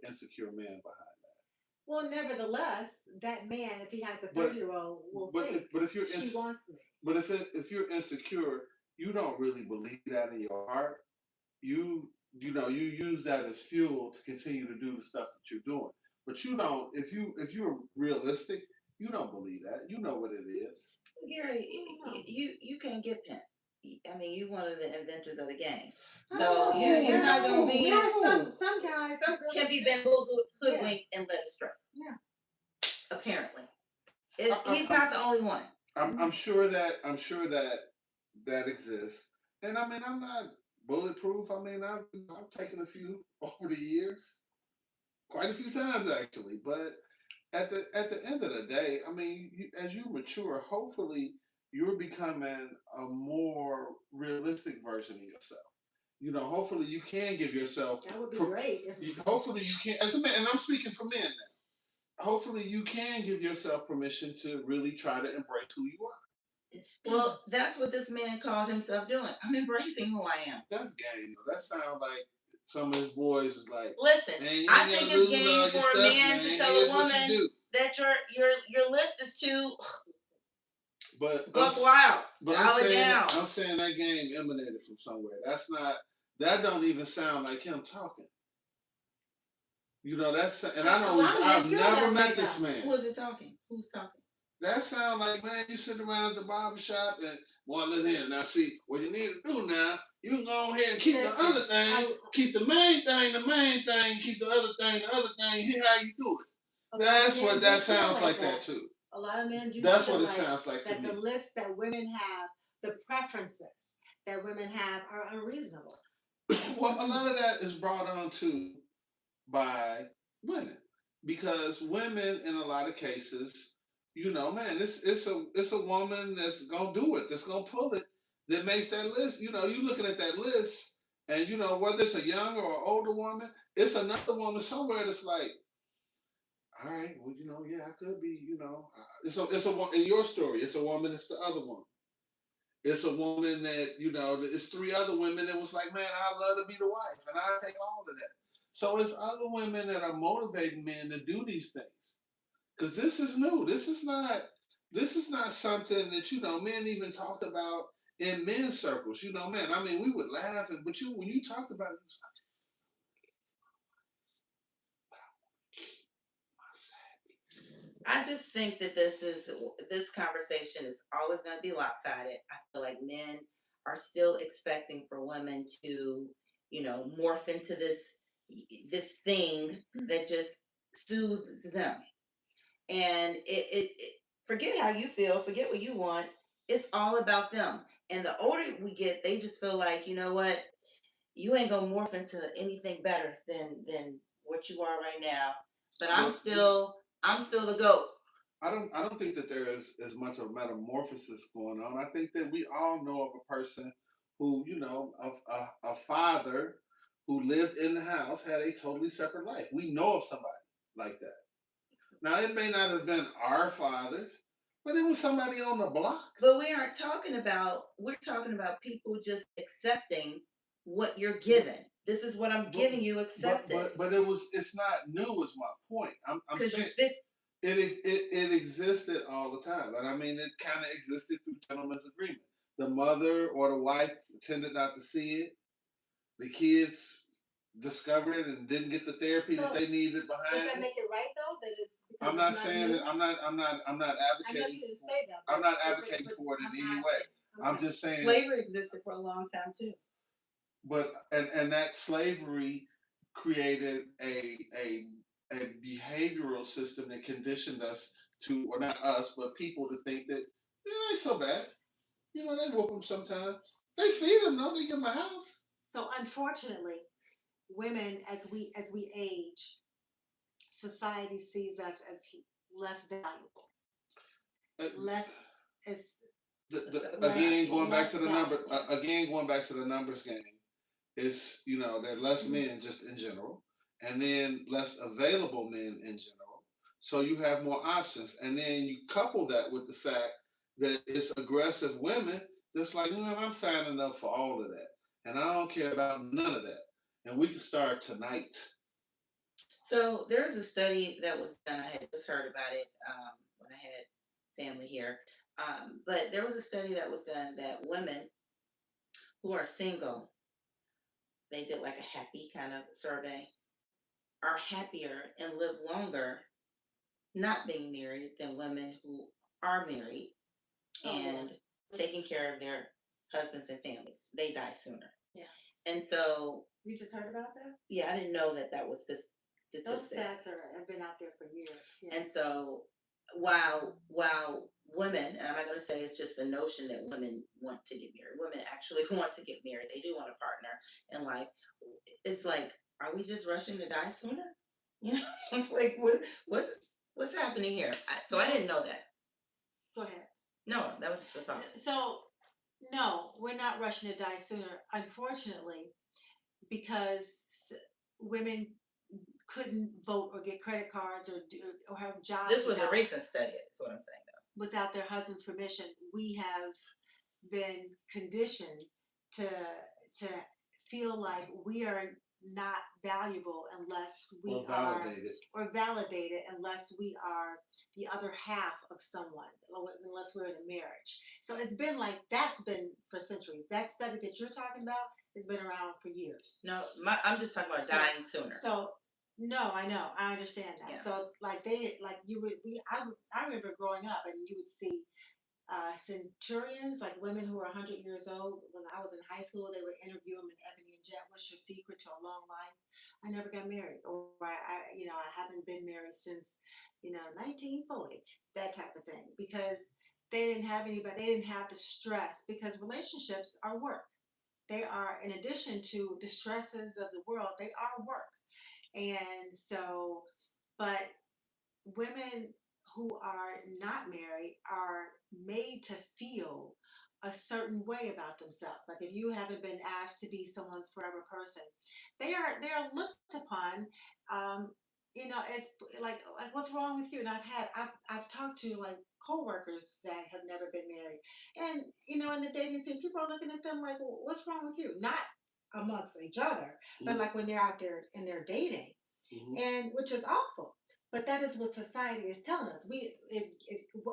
insecure man behind that. well, nevertheless, that man, if he has a But 30-year-old, will but think but if you're she wants me. but if you're insecure, you don't really believe that in your heart. You use that as fuel to continue to do the stuff that you're doing. But you don't. If you're realistic, you don't believe that. You know what it is. Gary, No. you can't get pimped. I mean, you one of the inventors of the game. So No, you're not gonna no, be. Yeah, no. some guys Some really can be yeah. bamboozled, Yeah. hoodwinked, and led astray. Yeah. Apparently, I, he's I'm, not the only one. I'm sure that exists, and I mean I'm not bulletproof. I mean I've taken a few over the years, quite a few times actually. But at the end of the day, I mean, as you mature, hopefully you're becoming a more realistic version of yourself. Hopefully you can give yourself. That would be great. Hopefully you can, as a man, and I'm speaking for men now. Hopefully you can give yourself permission to really try to embrace who you are. Well, that's what this man called himself doing. I'm embracing who I am. That's game though. That sounds like some of his boys was like, Listen, man, you I ain't think gotta it's lose all game your for a stuff, man man. to tell Here's a what you woman do. that your list is too But buck wild. But Dial it down. I'm saying that game emanated from somewhere. That don't even sound like him talking. And I know I've never met this man. Who is it talking? Who's talking? That sound like, man, you sitting around the barber shop and listen, now see, what you need to do now, you can go ahead and keep the other thing, keep the main thing, keep the other thing, here how you do it. That's what that sounds like that too. A lot of men do. That's what it sounds like to that me. the list that women have, the preferences that women have are unreasonable. Well, a lot of that is brought on too by women, because women in a lot of cases, man, it's a woman that's gonna do it, that's gonna pull it, that makes that list. You looking at that list, and whether it's a younger or older woman, it's another woman somewhere that's like, all right, well, yeah, I could be, in your story, it's a woman, it's the other woman. It's a woman that, it's three other women that was like, man, I'd love to be the wife and I take all of that. So it's other women that are motivating men to do these things. Because this is new. This is not something that, men even talked about in men's circles. Man, I mean, we would laugh, but when you talked about it, it was like, I just think that this conversation is always going to be lopsided. I feel like men are still expecting for women to, morph into this thing that just soothes them. And it forget how you feel, forget what you want. It's all about them. And the older we get, they just feel like, you know what, you ain't gonna morph into anything better than what you are right now. But I'm still the GOAT. I don't think that there is as much of a metamorphosis going on. I think that we all know of a person who, a father who lived in the house had a totally separate life. We know of somebody like that. Now, it may not have been our fathers, but it was somebody on the block. But we're talking about people just accepting what you're given. This is what I'm giving you, accept it. But it's not new is my point. I'm saying you're it existed all the time. And I mean, it kind of existed through gentleman's agreement. The mother or the wife pretended not to see it. The kids discovered it and didn't get the therapy that they needed behind Does that it. make it right though? That it's I'm not saying that. I'm not advocating. I know you didn't say that. I'm not advocating for it in any way. I'm just saying slavery existed for a long time too. But and that slavery created a behavioral system that conditioned us to, or not us, but people to think that it ain't so bad. They whoop them sometimes. They feed them, though. They give them a house. So unfortunately, women, as we age, society sees us as less valuable, Uh, less as less again, going back less to the number. valuable. Again, going back to the numbers game. It's there are less Mhm. men just in general, and then less available men in general. So you have more options, and then you couple that with the fact that it's aggressive women that's like, I'm signing up for all of that, and I don't care about none of that. And we can start tonight. So there was a study that was done. I had just heard about it when I had family here. But there was a study that was done that women who are single, they did like a happy kind of survey, are happier and live longer not being married than women who are married Oh yeah. and taking care of their husbands and families. They die sooner. Yeah. And so, You just heard about that? yeah, I didn't know that that was this Those statistic. stats have been out there for years. Yeah. And so, while women, and I'm not going to say it's just the notion that women want to get married. Women actually want to get married. They do want a partner in life. It's like, are we just rushing to die sooner? You know, like what's happening here? So I didn't know that. Go ahead. No, that was the thought. So no, we're not rushing to die sooner, unfortunately, because women couldn't vote or get credit cards or have jobs This was a without recent study. That's what I'm saying, though. without their husband's permission. We have been conditioned to feel like we are not valuable unless we Or are validated. or validated unless we are the other half of someone, unless we're in a marriage. So it's been like that's been for centuries. That study that you're talking about has been around for years. No, I'm just talking about So dying sooner. so no, I know, I understand that. Yeah. So like you would I remember growing up and you would see centurions, like women who are 100 years old. When I was in high school, they would interview them in Ebony and Jet. What's your secret to a long life? I never got married, or I haven't been married since 1940. That type of thing, because they didn't have anybody. They didn't have the stress because relationships are work. They are, in addition to the stresses of the world, they are work. And so, but women who are not married are made to feel a certain way about themselves. Like if you haven't been asked to be someone's forever person, they are looked upon, um, as like what's wrong with you? And I've talked to like coworkers that have never been married, and in the dating scene, people are looking at them like, well, what's wrong with you? Not amongst each other, but like when they're out there and they're dating, and which is awful. But that is what society is telling us. If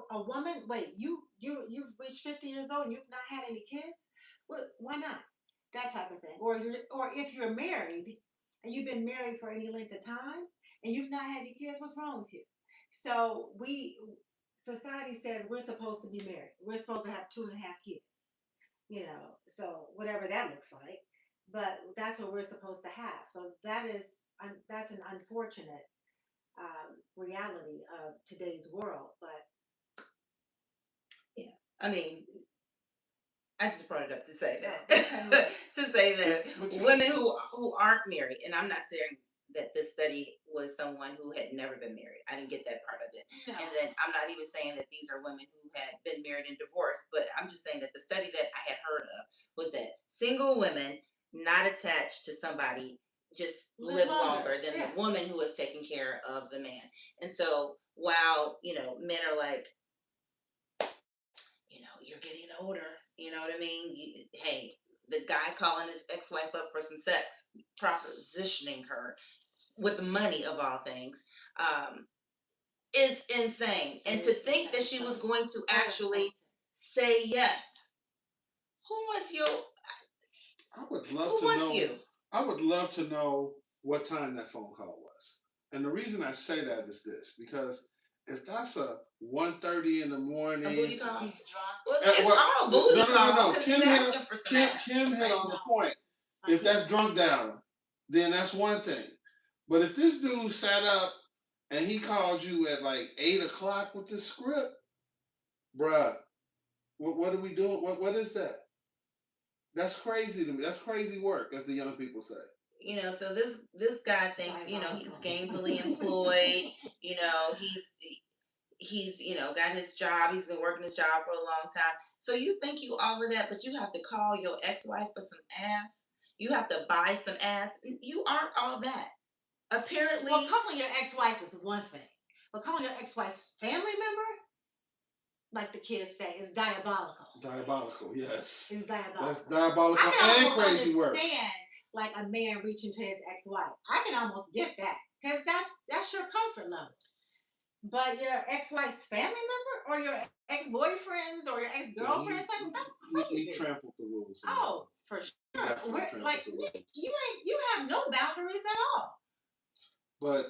a woman, wait, you've reached 50 years old and you've not had any kids, well, why not? That type of thing. Or if you're married and you've been married for any length of time and you've not had any kids, what's wrong with you? So society says we're supposed to be married. We're supposed to have 2.5 kids. So whatever that looks like. But that's what we're supposed to have. So that's an unfortunate reality of today's world. But Yeah, I mean, I just brought it up to say oh, that. okay. To say that But women who aren't married, and I'm not saying that this study was someone who had never been married. I didn't get that part of it. No. And then I'm not even saying that these are women who had been married and divorced, but I'm just saying that the study that I had heard of was that single women not attached to somebody just live longer than Yeah. the woman who is taking care of the man. And so while, men are like, you're getting older. You know what I mean? Hey, the guy calling his ex-wife up for some sex, propositioning her with money of all things, is insane. And to think that she was going to actually say yes. Who wants you? I would love Who to wants know. you? I would love to know what time that phone call was. And the reason I say that is this, because if that's a 1:30 in the morning, A booty call? He's drunk. Well, it's all booty call because he's asking for some ass. Kim hit on the No. point. If that's drunk dialing, then that's one thing. But if this dude sat up and he called you at like 8 o'clock with this script, bruh, what are we doing? What is that? That's crazy to me. That's crazy work, as the young people say. So this guy thinks, he's Diabolical. gainfully employed, you know, he's got his job, he's been working his job for a long time. So you think you all of that, but you have to call your ex-wife for some ass. You have to buy some ass. You aren't all that. Apparently, Well, calling your ex-wife is one thing, but calling your ex-wife's family member, like the kids say, is diabolical. Diabolical, yes. Is diabolical. That's diabolical I can and almost crazy work. understand like a man reaching to his ex-wife. I can almost get that because that's your comfort level. But your ex-wife's family member or your ex-boyfriends or your ex-girlfriends, that's He crazy. trampled the rules. Oh, for He sure. definitely trampled Like the rules. you have no boundaries at all. But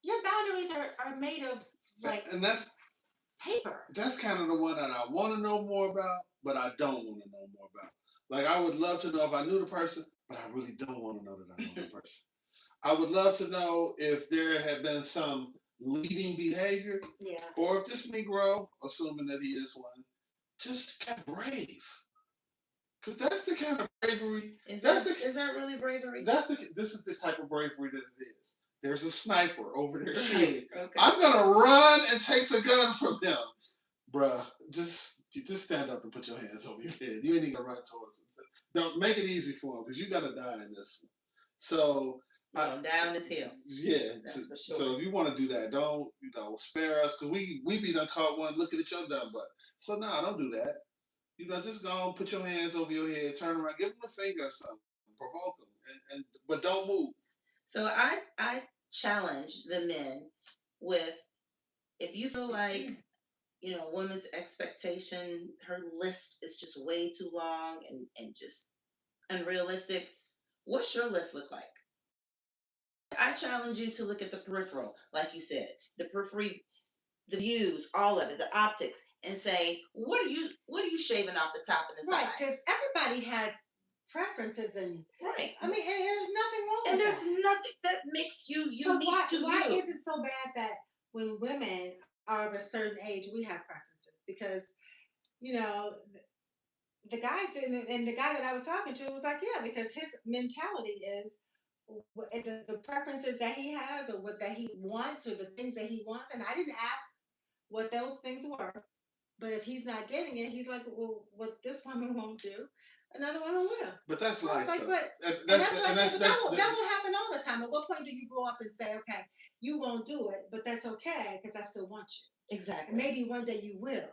Your boundaries are made of like and that's paper. That's kind of the one that I want to know more about, but I don't want to know more about. Like I would love to know if I knew the person, but I really don't want to know that I know the person. I would love to know if there had been some leading behavior, Yeah. or if this Negro, assuming that he is one, just got brave. Because that's the kind of bravery. Is that really bravery? This is the type of bravery that it is. There's a sniper over there shooting. Okay. I'm gonna run and take the gun from him, bruh. Just stand up and put your hands over your head. You ain't even gonna run towards him. Don't make it easy for him because you gotta die in this one. So down this hill. Yeah, that's for sure. So if you want to do that, don't spare us because we be done caught one looking at your dumb butt. So no, don't do that. Just go and put your hands over your head, turn around, give them a finger or something, provoke them, but don't move. So I challenge the men with, if you feel like a woman's expectation, her list is just way too long and just unrealistic. What's your list look like? I challenge you to look at the peripheral, like you said, the periphery, the views, all of it, the optics, and say, what are you shaving off the top and the Right, side? because everybody has preferences and right. I mean, and there's nothing wrong And with there's that. nothing that makes you unique So to why you. is it so bad that when women are of a certain age we have preferences? Because the guys and the guy that I was talking to was like, yeah, because his mentality is the preferences that he has or what that he wants or the things that he wants. And I didn't ask what those things were, but if he's not getting it, he's like, well, what this woman won't do, another woman will. But that's So life, like, though. but That's that will happen all the time. At what point do you grow up and say, okay, you won't do it, but that's okay because I still want you. Exactly. And maybe one day you will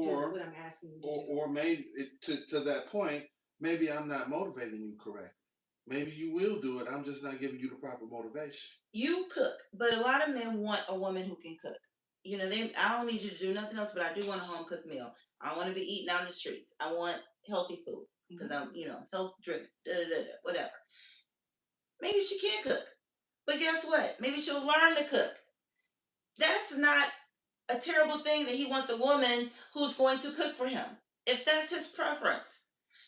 do what I'm asking you to do. Or maybe to that point, maybe I'm not motivating you correctly. Maybe you will do it. I'm just not giving you the proper motivation. You cook, but a lot of men want a woman who can cook. I don't need you to do nothing else, but I do want a home cooked meal. I want to be eating out in the streets. I want healthy food because I'm, health driven, whatever. Maybe she can't cook, but guess what? Maybe she'll learn to cook. That's not a terrible thing that he wants a woman who's going to cook for him, if that's his preference.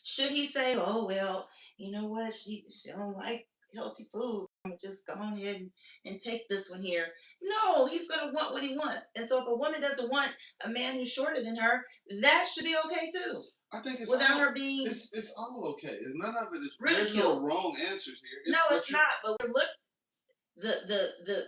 Should he say, oh, well, you know what? She don't like healthy food. I'm just go ahead and take this one here. No, he's going to want what he wants. And so if a woman doesn't want a man who's shorter than her, that should be okay too. I think it's without her being it's all okay. None of it is ridiculed. There's no wrong answers here. No, it's not. But we look the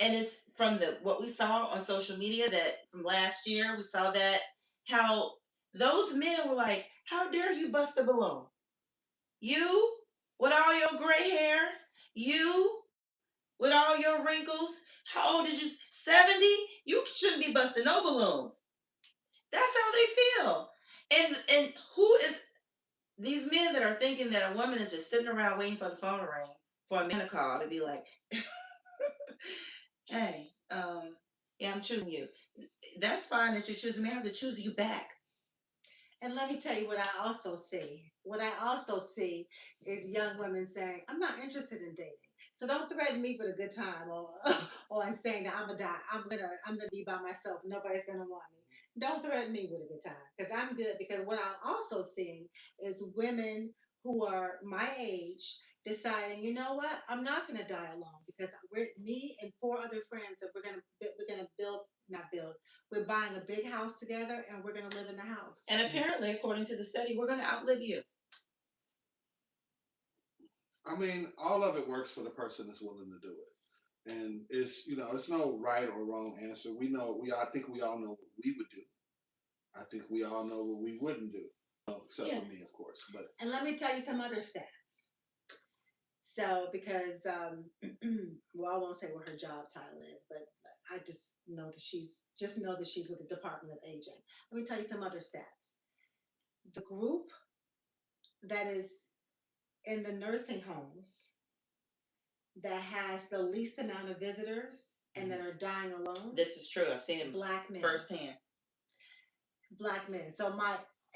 and it's from what we saw on social media that from last year, we saw that how those men were like, how dare you bust a balloon? You with all your gray hair, you with all your wrinkles, how old did you 70? You shouldn't be busting no balloons. That's how they feel. And who is these men that are thinking that a woman is just sitting around waiting for the phone to ring for a man to call to be like, hey, yeah, I'm choosing you. That's fine that you're choosing me. I have to choose you back. And let me tell you what I also see. What I also see is young women saying, I'm not interested in dating. So don't threaten me with a good time or saying that I'm gonna be by myself. Nobody's gonna want me. Don't threaten me with a good time because I'm good. Because what I'm also seeing is women who are my age deciding, you know what, I'm not gonna die alone because me and 4 other friends that we're gonna build, not build. We're buying a big house together and we're gonna live in the house. And apparently, according to the study, we're gonna outlive you. I mean, all of it works for the person that's willing to do it. And it's, it's no right or wrong answer. We know, I think we all know what we would do. I think we all know what we wouldn't do, except Yeah. for me, of course. But And let me tell you some other stats. So, because, well, I won't say what her job title is, but I just know that she's with the Department of Aging. Let me tell you some other stats. The group that is in the nursing homes that has the least amount of visitors and that are dying alone, This is true. I've seen it black men. firsthand. Black men. So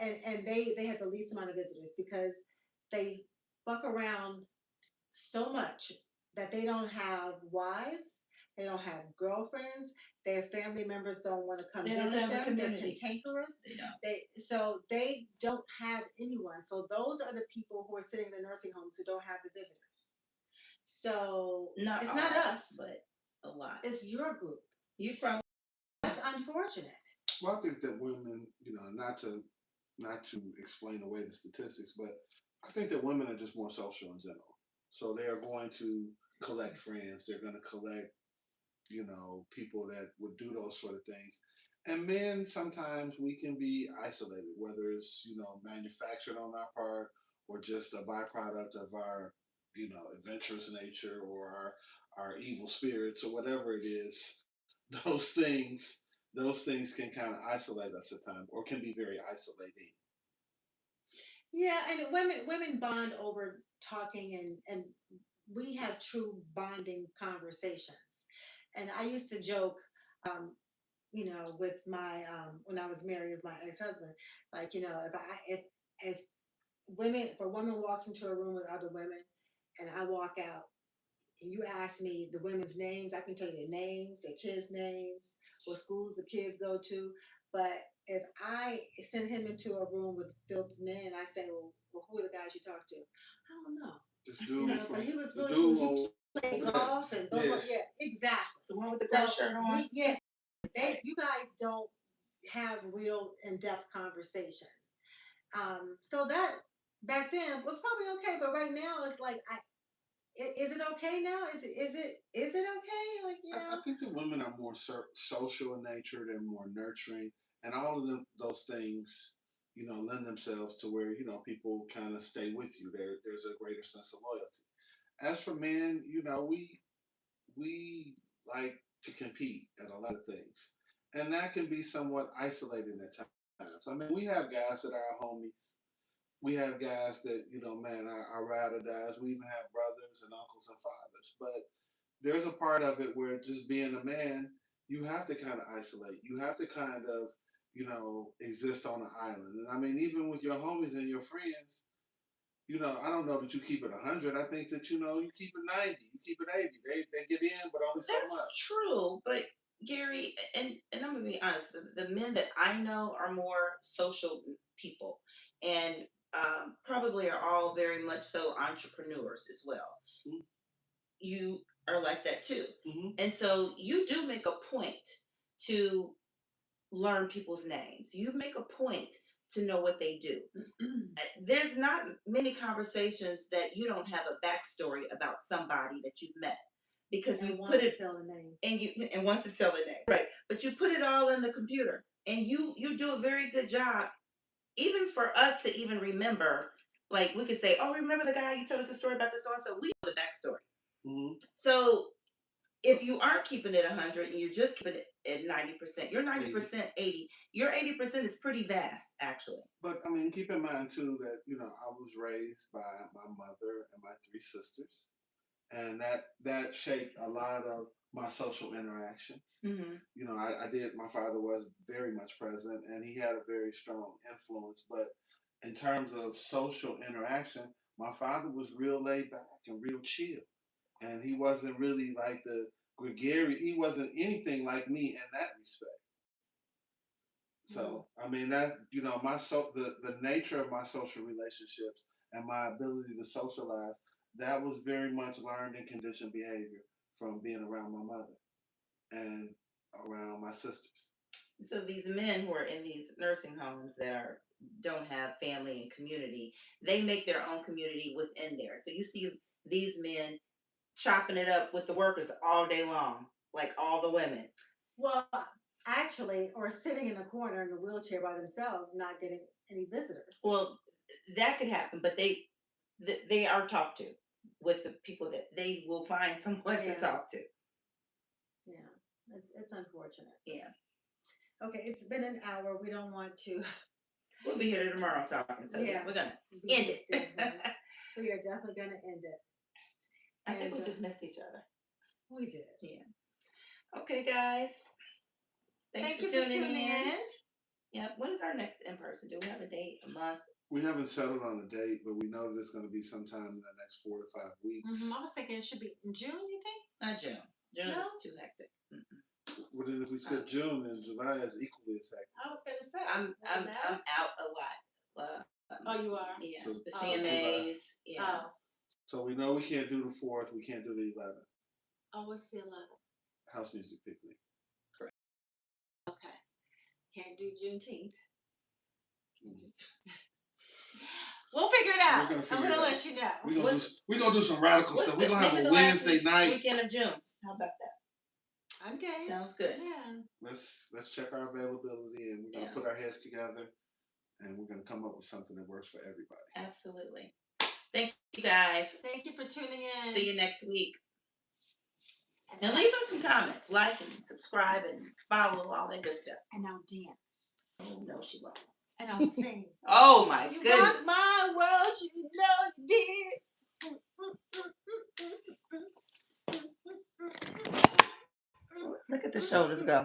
and they have the least amount of visitors because they fuck around so much that they don't have wives, they don't have girlfriends, their family members don't want to come They don't visit have a them. They're community. cantankerous. You know. They don't have anyone. So those are the people who are sitting in the nursing homes who don't have the visitors. So Not it's all, not us, but a lot. it's your group. You probably That's unfortunate. well, I think that women, not to explain away the statistics, but I think that women are just more social in general. So they are going to collect friends. They're going to collect, people that would do those sort of things. And men, sometimes we can be isolated, whether it's, manufactured on our part or just a byproduct of our, adventurous nature or our evil spirits or whatever it is. Those things, those things can kind of isolate us at times or can be very isolating. Yeah, and women bond over talking and we have true bonding conversations. And I used to joke, um, with my when I was married with my ex-husband, like, if if a woman walks into a room with other women and I walk out and you ask me the women's names, I can tell you their names, their kids' names, what schools the kids go to. But if I send him into a room with filthy men, I say, well, who are the guys you talk to? I don't know. This You dude know, but from he was the really dude cool. He played over golf and blah, there. blah, Yeah. yeah, exactly. the one with the So gray shirt on. you guys don't have real in-depth conversations. So that back then was probably okay, but right now it's like, is it okay now? Is it okay? Like, I think that women are more social in nature. They're more nurturing, and all of those things, lend themselves to where people kind of stay with you. There's a greater sense of loyalty. As for men, we like to compete at a lot of things, and that can be somewhat isolating at times. I mean, we have guys that are our homies. We have guys that man, are ride or dies. We even have brothers and uncles and fathers, but there's a part of it where just being a man, you have to kind of isolate. You have to kind of, exist on an island. And I mean, even with your homies and your friends, I don't know that you keep it 100. I think that you keep it 90, you keep it 80. They get in, but only so much. That's true, but Gary, and I'm gonna be honest, the men that I know are more social people, and probably are all very much so entrepreneurs as well. You are like that too, Mm-hmm. and so you do make a point to learn people's names. You make a point to know what they do. There's not many conversations that you don't have a backstory about somebody that you've met because you put it tell the name. and wants to tell the name, right? But you put it all in the computer, and you do a very good job, even for us to even remember. Like we could say, "Oh, remember the guy you told us a story about this so and so." We know the backstory. Mm-hmm. So if you aren't keeping it 100 and you're just keeping it at 90%, you're 90%, 80. Your 80% is pretty vast, actually. But I mean, keep in mind too that I was raised by my mother and my three sisters, and that shaped a lot of my social interactions. Mm-hmm. I did. My father was very much present, and he had a very strong influence. But in terms of social interaction, my father was real laid back and real chill, and he wasn't really like the gregarious. He wasn't anything like me in that respect. So I mean that the nature of my social relationships and my ability to socialize, that was very much learned and conditioned behavior from being around my mother and around my sisters. So these men who are in these nursing homes that don't have family and community, they make their own community within there. So you see these men chopping it up with the workers all day long, like all the women. Well, actually, or sitting in the corner in a wheelchair by themselves, not getting any visitors. Well, that could happen, but they are talked to with the people that they will find someone Yeah. to talk to. Yeah, it's unfortunate. Yeah, Okay, it's been an hour. We don't want to. we'll be here tomorrow talking. So Yeah. we're gonna be end this it. different. We are definitely going to end it. I think we And, just missed each other. We did. Yeah. Okay, guys. Thanks Thank for you for tuning tuning in. Yeah. When is our next in person? Do we have a date? A month? We haven't settled on a date, but we know that it's going to be sometime in the next 4 to 5 weeks. I was thinking it should be in June, you think? Not June. June No? is too hectic. Mm-mm. Well, then if we skip June, then July is equally as hectic. I was going to say. I'm Well, out a lot. Oh, you are? Yeah. So The okay. CMAs. Yeah. Oh. So we know we can't do the 4th, we can't do the 11th. Oh, what's the 11th? House music picnic. Okay. Can't do Juneteenth. We'll figure it out. We're gonna figure I'm it gonna out. let you know. We're gonna do some radical What's stuff. We're the gonna have maybe a the last Wednesday night. weekend of June? How about that? Okay. Sounds good. Yeah. Let's check our availability, and we're gonna Yeah. put our heads together, and we're gonna come up with something that works for everybody. Absolutely. Thank you guys. Thank you for tuning in. See you next week. And leave us some comments, like and subscribe and follow all that good stuff. And I'll dance. Oh no, she won't. And I'll sing. Oh my You goodness. rock my world, you know you did. Look at the shoulders go.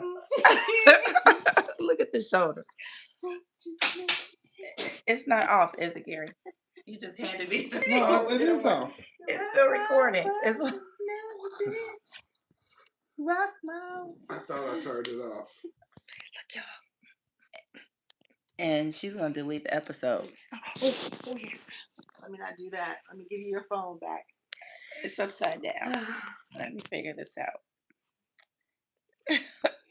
Look at the shoulders. It's not off, is it, Gary? You just handed me the No, phone. it is off. It's still recording. It's Rock my. I thought I turned it off. Look, y'all. And she's gonna delete the episode. Oh yeah. Let me not do that. Let me give you your phone back. It's upside down. Let me figure this out.